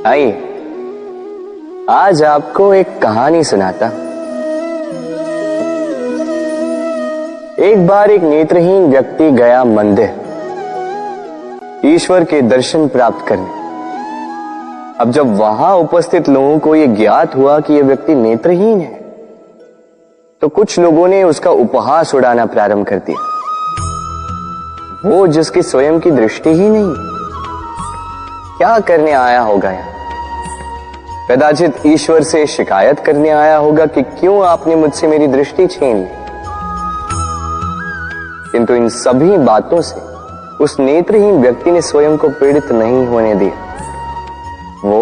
आइए आज आपको एक कहानी सुनाता। एक बार एक नेत्रहीन व्यक्ति गया मंदिर ईश्वर के दर्शन प्राप्त करने। अब जब वहां उपस्थित लोगों को यह ज्ञात हुआ कि यह व्यक्ति नेत्रहीन है, तो कुछ लोगों ने उसका उपहास उड़ाना प्रारंभ कर दिया। वो जिसकी स्वयं की दृष्टि ही नहीं, क्या करने आया होगा यहाँ? कदाचित ईश्वर से शिकायत करने आया होगा कि क्यों आपने मुझसे मेरी दृष्टि छीन ली। किंतु इन सभी बातों से उस नेत्रहीन व्यक्ति ने स्वयं को पीड़ित नहीं होने दिया। वो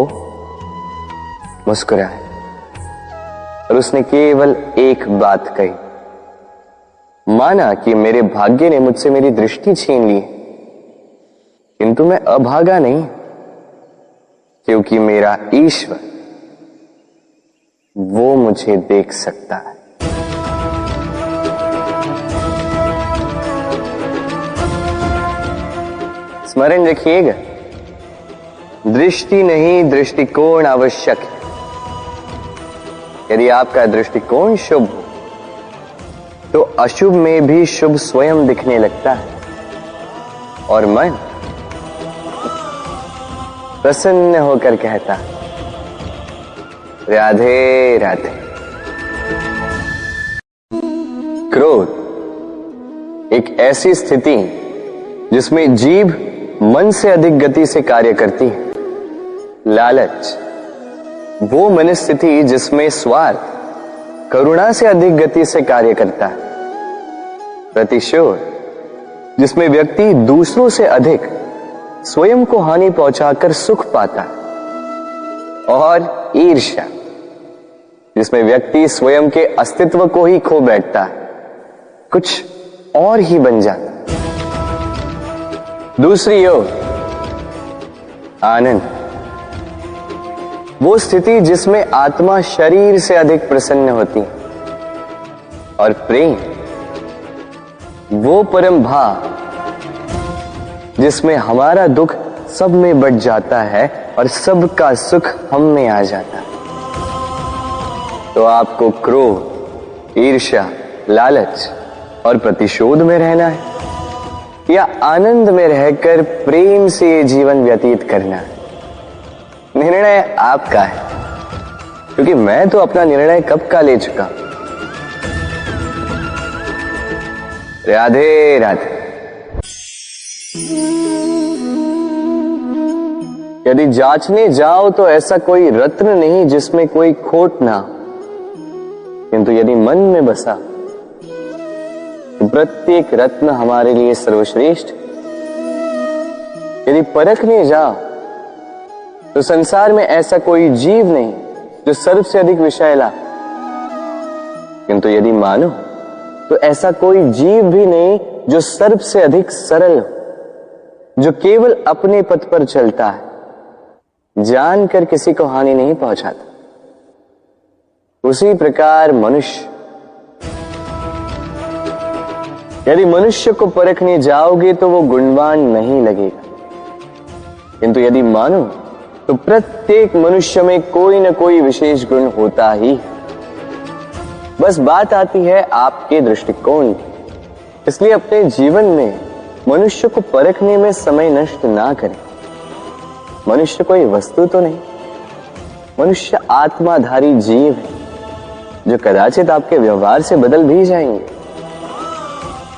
मुस्कुराया और उसने केवल एक बात कही, माना कि मेरे भाग्य ने मुझसे मेरी दृष्टि छीन ली, किंतु मैं अभागा नहीं, क्योंकि मेरा ईश्वर वो मुझे देख सकता है। स्मरण रखिएगा, दृष्टि नहीं दृष्टिकोण आवश्यक है। यदि आपका दृष्टिकोण शुभ हो तो अशुभ में भी शुभ स्वयं दिखने लगता है और मन प्रसन्न होकर कहता, राधे राधे। क्रोध एक ऐसी स्थिति जिसमें जीभ मन से अधिक गति से कार्य करती है। लालच वो मनस्थिति जिसमें स्वार्थ करुणा से अधिक गति से कार्य करता है। प्रतिशोध जिसमें व्यक्ति दूसरों से अधिक स्वयं को हानि पहुंचाकर सुख पाता है। और ईर्ष्या जिसमें व्यक्ति स्वयं के अस्तित्व को ही खो बैठता है, कुछ और ही बन जाता है। दूसरी ओर आनंद वो स्थिति जिसमें आत्मा शरीर से अधिक प्रसन्न होती है। और प्रेम वो परम भाव जिसमें हमारा दुख सब में बट जाता है और सबका सुख हम में आ जाता है। तो आपको क्रोध, ईर्ष्या, लालच और प्रतिशोध में रहना है या आनंद में रहकर प्रेम से ये जीवन व्यतीत करना है? निर्णय आपका है, क्योंकि मैं तो अपना निर्णय कब का ले चुका। राधे राधे। यदि जांचने जाओ तो ऐसा कोई रत्न नहीं जिसमें कोई खोट ना, किंतु यदि मन में बसा तो प्रत्येक रत्न हमारे लिए सर्वश्रेष्ठ। यदि परखने जाओ तो संसार में ऐसा कोई जीव नहीं जो सर्व से अधिक विषैला, किंतु यदि मानो तो ऐसा कोई जीव भी नहीं जो सर्व से अधिक सरल हो, जो केवल अपने पथ पर चलता है, जानकर किसी को हानि नहीं पहुंचाता। उसी प्रकार मनुष्य, यदि मनुष्य को परखने जाओगे तो वो गुणवान नहीं लगेगा, किंतु यदि मानो तो प्रत्येक मनुष्य में कोई न कोई विशेष गुण होता ही। बस बात आती है आपके दृष्टिकोण की। इसलिए अपने जीवन में मनुष्य को परखने में समय नष्ट ना करें। मनुष्य कोई वस्तु तो नहीं, मनुष्य आत्माधारी जीव है जो कदाचित आपके व्यवहार से बदल भी जाएंगे,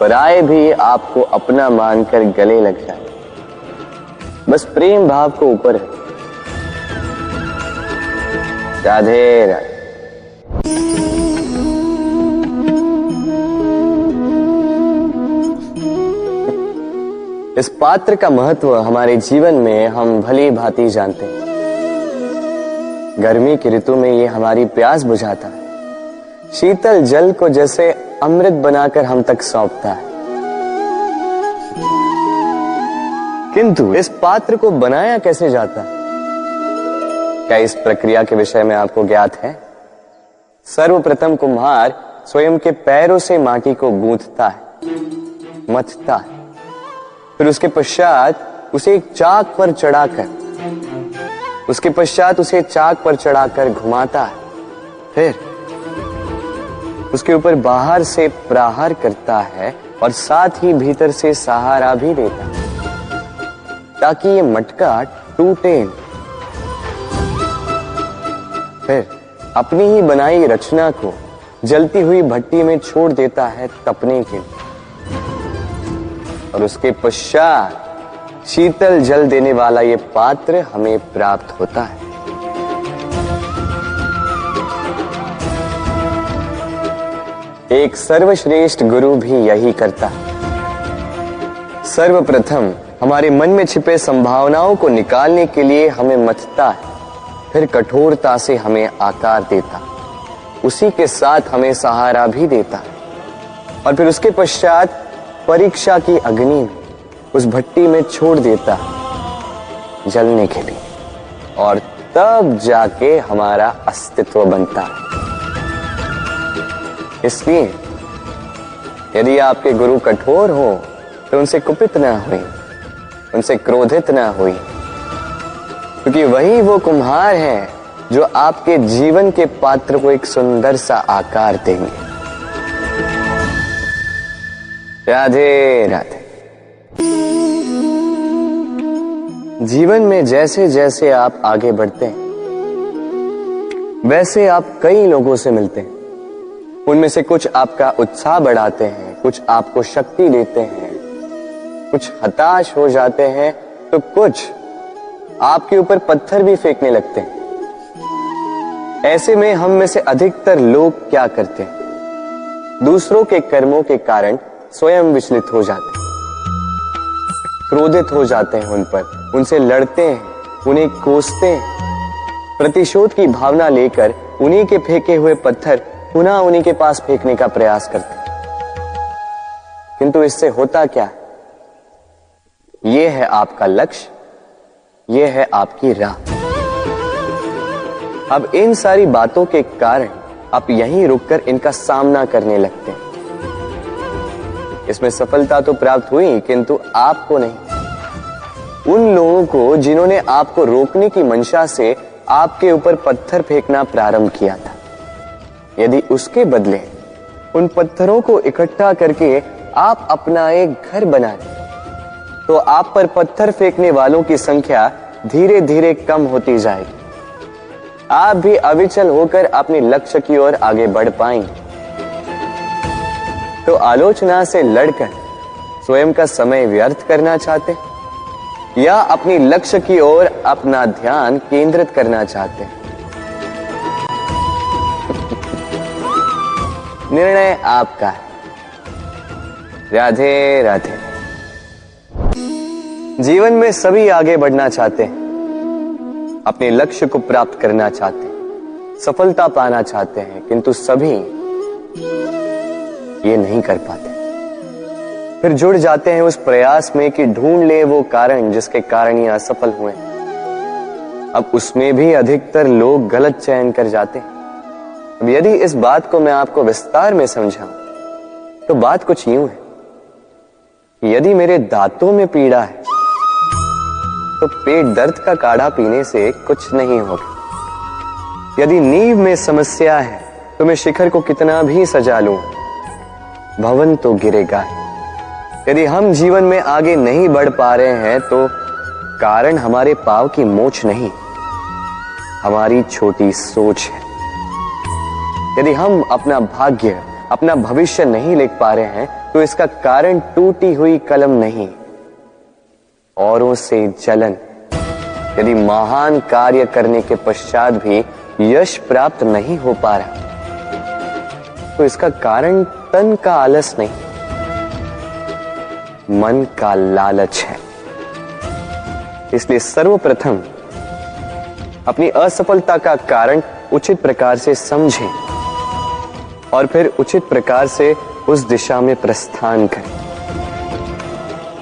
पराये भी आपको अपना मानकर गले लग जाए। बस प्रेम भाव को ऊपर है। राधे राधे। इस पात्र का महत्व हमारे जीवन में हम भली भांति जानते हैं। गर्मी की ऋतु में ये हमारी प्यास बुझाता है, शीतल जल को जैसे अमृत बनाकर हम तक सौंपता है। किंतु इस पात्र को बनाया कैसे जाता है? क्या इस प्रक्रिया के विषय में आपको ज्ञात है? सर्वप्रथम कुम्हार स्वयं के पैरों से माटी को गूंथता है, मथता है, फिर उसके पश्चात उसे एक चाक पर चढ़ाकर उसके पश्चात उसे चाक पर चढ़ाकर घुमाता है, फिर उसके ऊपर बाहर से प्रहार करता है और साथ ही भीतर से सहारा भी देता है ताकि ये मटका टूटे। फिर अपनी ही बनाई रचना को जलती हुई भट्टी में छोड़ देता है तपने के लिए, और उसके पश्चात शीतल जल देने वाला ये पात्र हमें प्राप्त होता है। एक सर्वश्रेष्ठ गुरु भी यही करता है। सर्वप्रथम हमारे मन में छिपे संभावनाओं को निकालने के लिए हमें मथता है, फिर कठोरता से हमें आकार देता, उसी के साथ हमें सहारा भी देता, और फिर उसके पश्चात परीक्षा की अग्नि में उस भट्टी में छोड़ देता जलने के लिए, और तब जाके हमारा अस्तित्व बनता है। इसलिए यदि आपके गुरु कठोर हो तो उनसे कुपित ना हुई, उनसे क्रोधित ना हुई, क्योंकि वही वो कुम्हार है जो आपके जीवन के पात्र को एक सुंदर सा आकार देंगे। राधे राधे। जीवन में जैसे जैसे आप आगे बढ़ते हैं वैसे आप कई लोगों से मिलते हैं। उनमें से कुछ आपका उत्साह बढ़ाते हैं, कुछ आपको शक्ति देते हैं, कुछ हताश हो जाते हैं, तो कुछ आपके ऊपर पत्थर भी फेंकने लगते हैं। ऐसे में हम में से अधिकतर लोग क्या करते हैं? दूसरों के कर्मों के कारण स्वयं विचलित हो जाते हैं, क्रोधित हो जाते हैं उन पर, उनसे लड़ते हैं, उन्हें कोसते हैं, प्रतिशोध की भावना लेकर उन्हीं के फेंके हुए पत्थर पुनः उन्हीं के पास फेंकने का प्रयास करते हैं। किंतु इससे होता क्या है? यह है आपका लक्ष्य, यह है आपकी राह। अब इन सारी बातों के कारण आप यहीं रुककर इनका सामना करने लगते हैं। इसमें सफलता तो प्राप्त हुई, किंतु आपको नहीं। उन लोगों को जिन्होंने आपको रोकने की मंशा से आपके ऊपर पत्थर फेंकना प्रारंभ किया था, यदि उसके बदले उन पत्थरों को इकट्ठा करके आप अपना एक घर बना लें, तो आप पर पत्थर फेंकने वालों की संख्या धीरे धीरे कम होती जाएगी। आप भी अविचल होकर अपने लक्ष्य की ओर आगे बढ़ पाएंगे। तो आलोचना से लड़कर स्वयं का समय व्यर्थ करना चाहते या अपनी लक्ष्य की ओर अपना ध्यान केंद्रित करना चाहते हैं? निर्णय आपका है। राधे राधे। जीवन में सभी आगे बढ़ना चाहते हैं, अपने लक्ष्य को प्राप्त करना चाहते हैं, सफलता पाना चाहते हैं, किंतु सभी ये नहीं कर पाते। फिर जुड़ जाते हैं उस प्रयास में कि ढूंढ ले वो कारण जिसके कारण ये असफल हुए। अब उसमें भी अधिकतर लोग गलत चयन कर जाते हैं। अब यदि इस बात को मैं आपको विस्तार में समझाऊं तो बात कुछ यूं है कि यदि मेरे दांतों में पीड़ा है तो पेट दर्द का काढ़ा पीने से कुछ नहीं होगा। यदि नींव में समस्या है तो मैं शिखर को कितना भी सजा लूं, भवन तो गिरेगा। यदि हम जीवन में आगे नहीं बढ़ पा रहे हैं तो कारण हमारे पांव की मोच नहीं, हमारी छोटी सोच है। यदि हम अपना भाग्य, अपना भविष्य नहीं लिख पा रहे हैं तो इसका कारण टूटी हुई कलम नहीं, औरों से जलन। यदि महान कार्य करने के पश्चात भी यश प्राप्त नहीं हो पा रहा तो इसका कारण तन का आलस नहीं, मन का लालच है। इसलिए सर्वप्रथम अपनी असफलता का कारण उचित प्रकार से समझें और फिर उचित प्रकार से उस दिशा में प्रस्थान करें।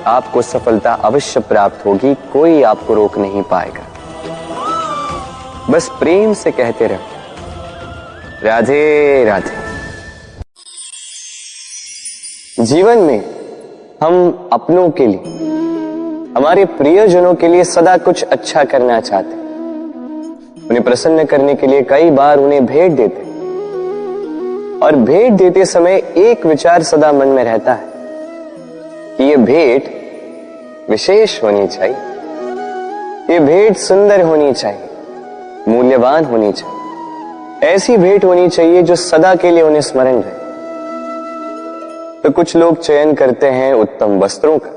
आपको सफलता अवश्य प्राप्त होगी, कोई आपको रोक नहीं पाएगा। बस प्रेम से कहते रहो राधे राधे। जीवन में हम अपनों के लिए, हमारे प्रियजनों के लिए सदा कुछ अच्छा करना चाहते हैं, उन्हें प्रसन्न करने के लिए कई बार उन्हें भेंट देते, और भेंट देते समय एक विचार सदा मन में रहता है कि यह भेंट विशेष होनी चाहिए, ये भेंट सुंदर होनी चाहिए, मूल्यवान होनी चाहिए, ऐसी भेंट होनी चाहिए जो सदा के लिए उन्हें स्मरण रहे। तो कुछ लोग चयन करते हैं उत्तम वस्त्रों का,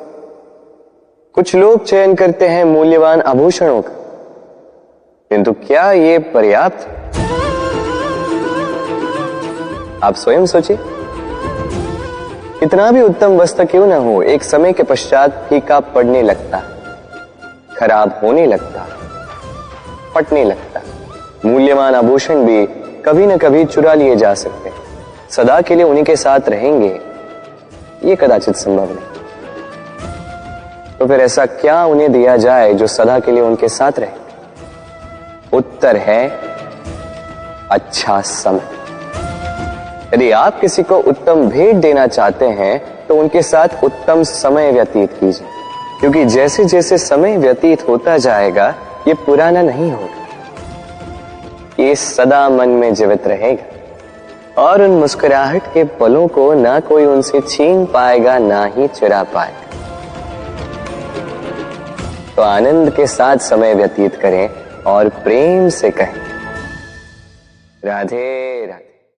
कुछ लोग चयन करते हैं मूल्यवान आभूषणों का, किंतु क्या ये पर्याप्त? आप स्वयं सोचिए, कितना भी उत्तम वस्त्र क्यों ना हो, एक समय के पश्चात फीका पड़ने लगता, खराब होने लगता, फटने लगता। मूल्यवान आभूषण भी कभी न कभी चुरा लिए जा सकते हैं, सदा के लिए उन्हीं के साथ रहेंगे ये कदाचित संभव नहीं। तो फिर ऐसा क्या उन्हें दिया जाए जो सदा के लिए उनके साथ रहे? उत्तर है अच्छा समय। यदि आप किसी को उत्तम भेंट देना चाहते हैं तो उनके साथ उत्तम समय व्यतीत कीजिए, क्योंकि जैसे जैसे समय व्यतीत होता जाएगा ये पुराना नहीं होगा, ये सदा मन में जीवित रहेगा, और उन मुस्कुराहट के पलों को ना कोई उनसे छीन पाएगा ना ही चुरा पाएगा। तो आनंद के साथ समय व्यतीत करें और प्रेम से कहें राधे राधे।